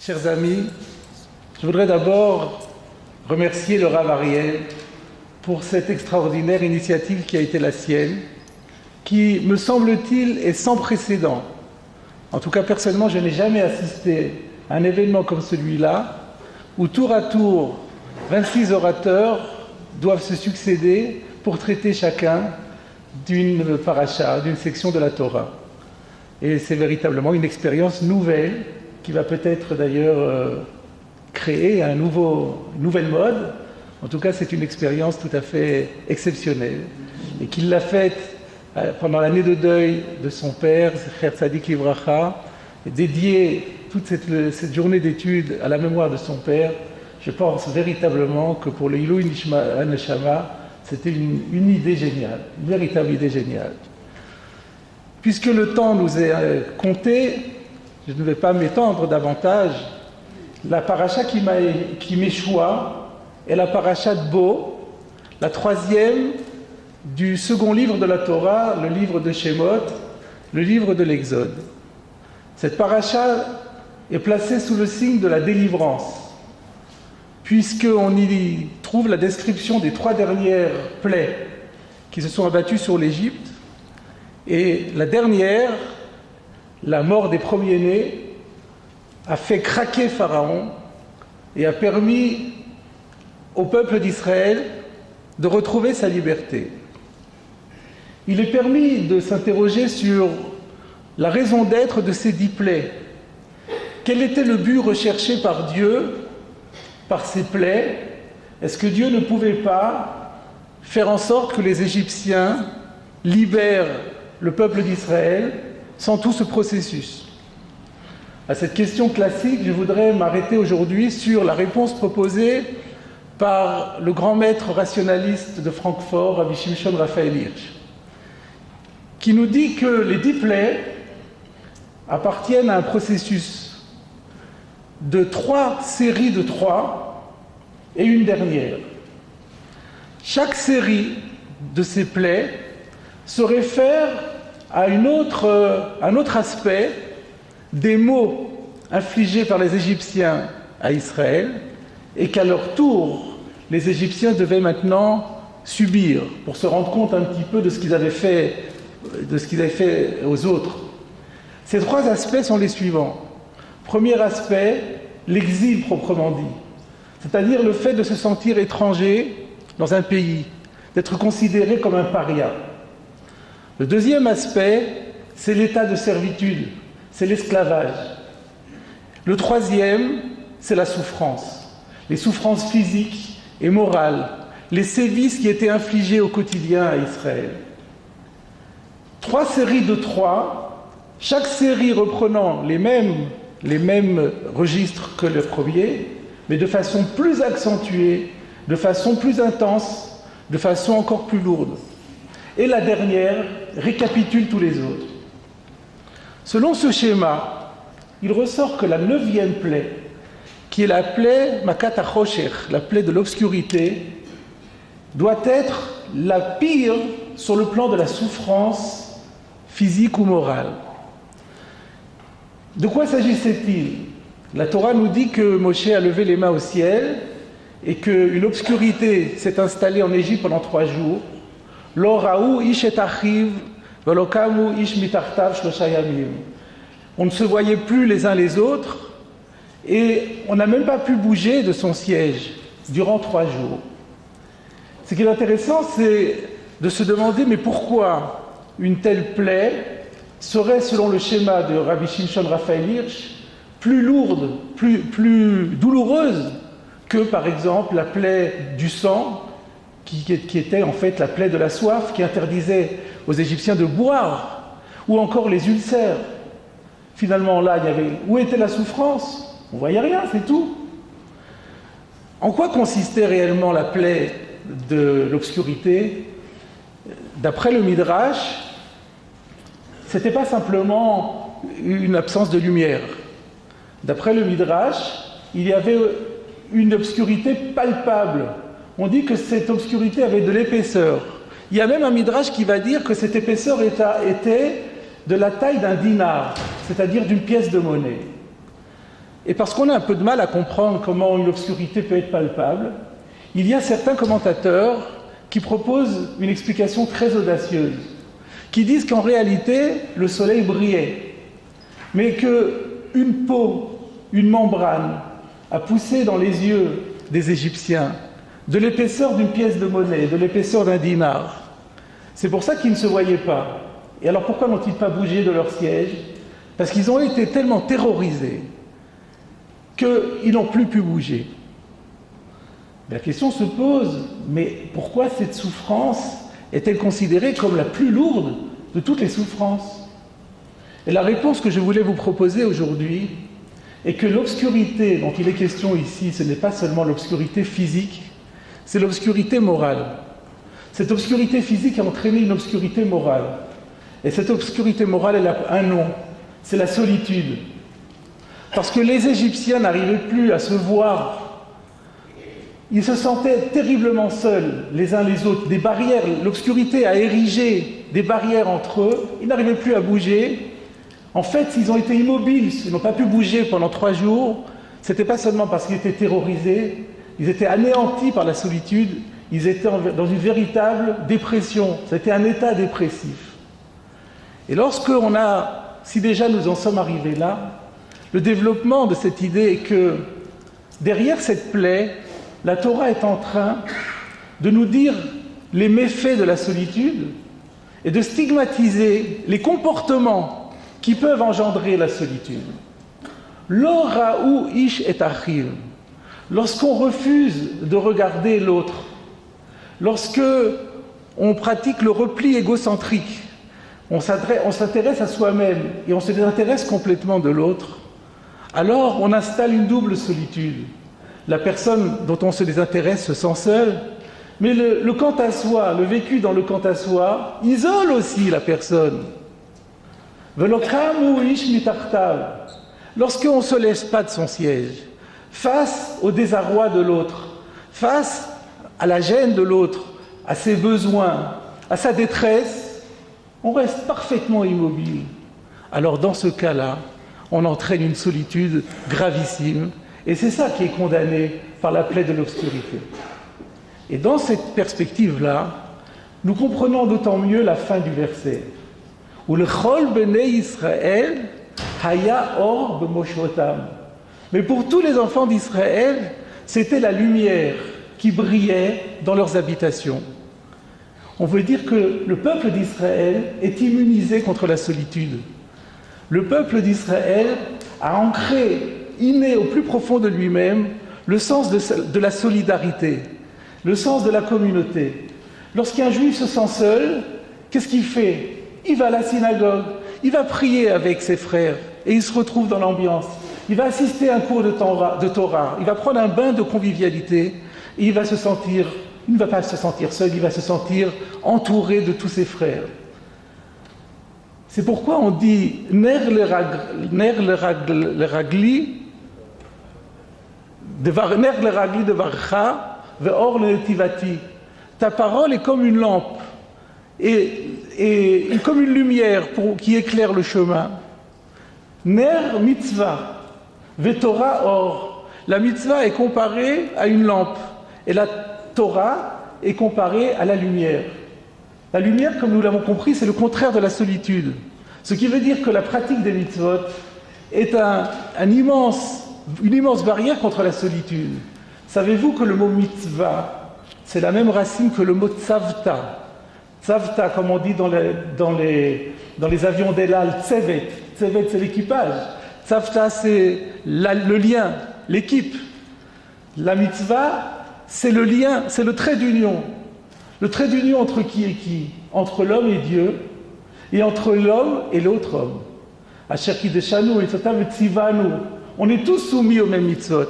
Chers amis, je voudrais d'abord remercier le Rav Ariel pour cette extraordinaire initiative qui a été la sienne, qui, me semble-t-il, est sans précédent. En tout cas, personnellement, je n'ai jamais assisté à un événement comme celui-là, où tour à tour, 26 orateurs doivent se succéder pour traiter chacun d'une paracha, d'une section de la Torah. Et c'est véritablement une expérience nouvelle qui va peut-être d'ailleurs créer une nouvelle mode. En tout cas, c'est une expérience tout à fait exceptionnelle et qu'il l'a faite pendant l'année de deuil de son père, Zecher Tzadik Livracha, et dédié toute cette journée d'études à la mémoire de son père. Je pense véritablement que pour le Ilui Neshama, c'était une idée géniale, une véritable idée géniale. Puisque le temps nous est compté, je ne vais pas m'étendre davantage. La paracha qui m'échoua est la paracha de Bo, la troisième du second livre de la Torah, le livre de Shemot, le livre de l'Exode. Cette paracha est placée sous le signe de la délivrance, puisqu'on y trouve la description des 3 dernières plaies qui se sont abattues sur l'Égypte, et la dernière, la mort des premiers-nés, a fait craquer Pharaon et a permis au peuple d'Israël de retrouver sa liberté. Il est permis de s'interroger sur la raison d'être de ces 10 plaies. Quel était le but recherché par Dieu par ces plaies? Est-ce que Dieu ne pouvait pas faire en sorte que les Égyptiens libèrent le peuple d'Israël sans tout ce processus? À cette question classique, je voudrais m'arrêter aujourd'hui sur la réponse proposée par le grand maître rationaliste de Francfort, Rabbi Shimshon Raphaël Hirsch, qui nous dit que les 10 plaies appartiennent à un processus de 3 séries de 3 et une dernière. Chaque série de ces plaies se réfère à un autre aspect des maux infligés par les Égyptiens à Israël et qu'à leur tour, les Égyptiens devaient maintenant subir pour se rendre compte un petit peu de ce qu'ils avaient fait aux autres. Ces 3 aspects sont les suivants. Premier aspect, l'exil proprement dit, c'est-à-dire le fait de se sentir étranger dans un pays, d'être considéré comme un paria. Le deuxième aspect, c'est l'état de servitude, c'est l'esclavage. Le troisième, c'est la souffrance, les souffrances physiques et morales, les sévices qui étaient infligés au quotidien à Israël. 3 séries de 3, chaque série reprenant les mêmes registres que le premier, mais de façon plus accentuée, de façon plus intense, de façon encore plus lourde. Et la dernière récapitule tous les autres. Selon ce schéma, il ressort que la 9e plaie, qui est la plaie Makat HaChosher, la plaie de l'obscurité, doit être la pire sur le plan de la souffrance physique ou morale. De quoi s'agissait-il? La Torah nous dit que Moshe a levé les mains au ciel et qu'une obscurité s'est installée en Égypte pendant 3 jours. Lo raou ish et achiv, velo kamu ish mitartav shlosha yamim. On ne se voyait plus les uns les autres et on n'a même pas pu bouger de son siège durant 3 jours. Ce qui est intéressant, c'est de se demander mais pourquoi une telle plaie serait, selon le schéma de Rabbi Shimshon Raphaël Hirsch, plus lourde, plus douloureuse que, par exemple, la plaie du sang, qui était en fait la plaie de la soif, qui interdisait aux Égyptiens de boire, ou encore les ulcères. Finalement, là, où était la souffrance? On ne voyait rien, c'est tout. En quoi consistait réellement la plaie de l'obscurité? D'après le Midrash, ce n'était pas simplement une absence de lumière. D'après le Midrash, il y avait une obscurité palpable. On dit que cette obscurité avait de l'épaisseur. Il y a même un Midrash qui va dire que cette épaisseur était de la taille d'un dinar, c'est-à-dire d'une pièce de monnaie. et parce qu'on a un peu de mal à comprendre comment une obscurité peut être palpable, il y a certains commentateurs qui proposent une explication très audacieuse, qui disent qu'en réalité, le soleil brillait, mais qu'une peau, une membrane, a poussé dans les yeux des Égyptiens de l'épaisseur d'une pièce de monnaie, de l'épaisseur d'un dinar. C'est pour ça qu'ils ne se voyaient pas. Et alors pourquoi n'ont-ils pas bougé de leur siège? Parce qu'ils ont été tellement terrorisés qu'ils n'ont plus pu bouger. La question se pose, mais pourquoi cette souffrance est-elle considérée comme la plus lourde de toutes les souffrances? Et la réponse que je voulais vous proposer aujourd'hui est que l'obscurité dont il est question ici, ce n'est pas seulement l'obscurité physique, c'est l'obscurité morale. Cette obscurité physique a entraîné une obscurité morale. Et cette obscurité morale, elle a un nom, c'est la solitude. Parce que les Égyptiens n'arrivaient plus à se voir. Ils se sentaient terriblement seuls, les uns les autres. Des barrières, l'obscurité a érigé des barrières entre eux. Ils n'arrivaient plus à bouger. En fait, ils ont été immobiles. Ils n'ont pas pu bouger pendant 3 jours. Ce n'était pas seulement parce qu'ils étaient terrorisés. Ils étaient anéantis par la solitude. Ils étaient dans une véritable dépression. C'était un état dépressif. Et si déjà nous en sommes arrivés là, le développement de cette idée est que derrière cette plaie, la Torah est en train de nous dire les méfaits de la solitude et de stigmatiser les comportements qui peuvent engendrer la solitude. Lo ra'u ish et achiv. Lorsqu'on refuse de regarder l'autre, lorsque on pratique le repli égocentrique, on s'intéresse à soi-même et on se désintéresse complètement de l'autre, alors on installe une double solitude. La personne dont on se désintéresse se sent seule, mais le quant à soi, le vécu dans le quant à soi, isole aussi la personne. Lorsqu'on ne se laisse pas de son siège, face au désarroi de l'autre, face à la gêne de l'autre, à ses besoins, à sa détresse, on reste parfaitement immobile. Alors dans ce cas-là, on entraîne une solitude gravissime, et c'est ça qui est condamné par la plaie de l'obscurité. Et dans cette perspective-là, nous comprenons d'autant mieux la fin du verset, où le chol bnei Israël haya or b'moshotam. Mais pour tous les enfants d'Israël, c'était la lumière qui brillait dans leurs habitations. On veut dire que le peuple d'Israël est immunisé contre la solitude. Le peuple d'Israël a ancré, inné au plus profond de lui-même, le sens de la solidarité, le sens de la communauté. Lorsqu'un juif se sent seul, qu'est-ce qu'il fait? Il va à la synagogue, il va prier avec ses frères et il se retrouve dans l'ambiance. Il va assister à un cours de Torah, il va prendre un bain de convivialité et il va se sentir, il ne va pas se sentir seul, il va se sentir entouré de tous ses frères. C'est pourquoi on dit « Ner le ragli devarcha ve'or le netivati » Ta parole est comme une lampe et comme une lumière qui éclaire le chemin. Ner mitzvah ve'torah or. La mitzvah est comparée à une lampe et la Torah est comparée à la lumière. La lumière, comme nous l'avons compris, c'est le contraire de la solitude. Ce qui veut dire que la pratique des mitzvot est une immense barrière contre la solitude. Savez-vous que le mot mitzvah, c'est la même racine que le mot tzavta. Tzavta, comme on dit dans les avions d'El Al, tzevet. Tzevet, c'est l'équipage. Tzavta, c'est le lien, l'équipe. La mitzvah, c'est le lien, c'est le trait d'union. Le trait d'union entre qui et qui? Entre l'homme et Dieu, et entre l'homme et l'autre homme. On est tous soumis aux mêmes mitzvot.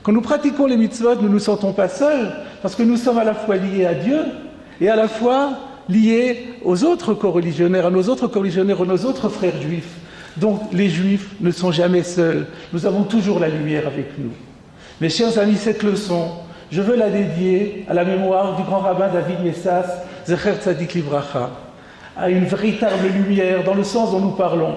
Quand nous pratiquons les mitzvot, nous ne nous sentons pas seuls, parce que nous sommes à la fois liés à Dieu, et à la fois liés aux autres coreligionnaires, à nos autres coreligionnaires, à nos autres frères juifs. Donc les juifs ne sont jamais seuls. Nous avons toujours la lumière avec nous. Mes chers amis, cette leçon, je veux la dédier à la mémoire du grand rabbin David Messas, Zecher Tzadik Livracha, à une véritable lumière dans le sens dont nous parlons.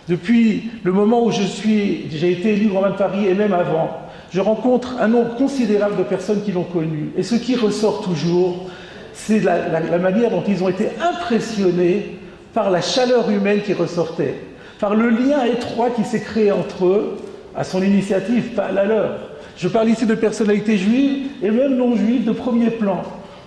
Depuis le moment où j'ai été élu Grand Bain de Paris et même avant, je rencontre un nombre considérable de personnes qui l'ont connu. Et ce qui ressort toujours, c'est la manière dont ils ont été impressionnés par la chaleur humaine qui ressortait, par le lien étroit qui s'est créé entre eux, à son initiative, pas à la leur. Je parle ici de personnalités juives et même non juives de premier plan.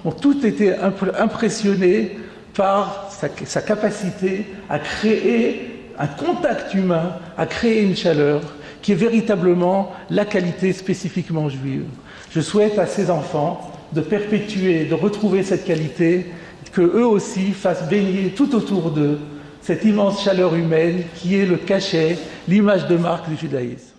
Ont toutes été impressionnés par sa capacité à créer un contact humain, à créer une chaleur qui est véritablement la qualité spécifiquement juive. Je souhaite à ces enfants de perpétuer, de retrouver cette qualité, que eux aussi fassent baigner tout autour d'eux cette immense chaleur humaine qui est le cachet, l'image de marque du judaïsme.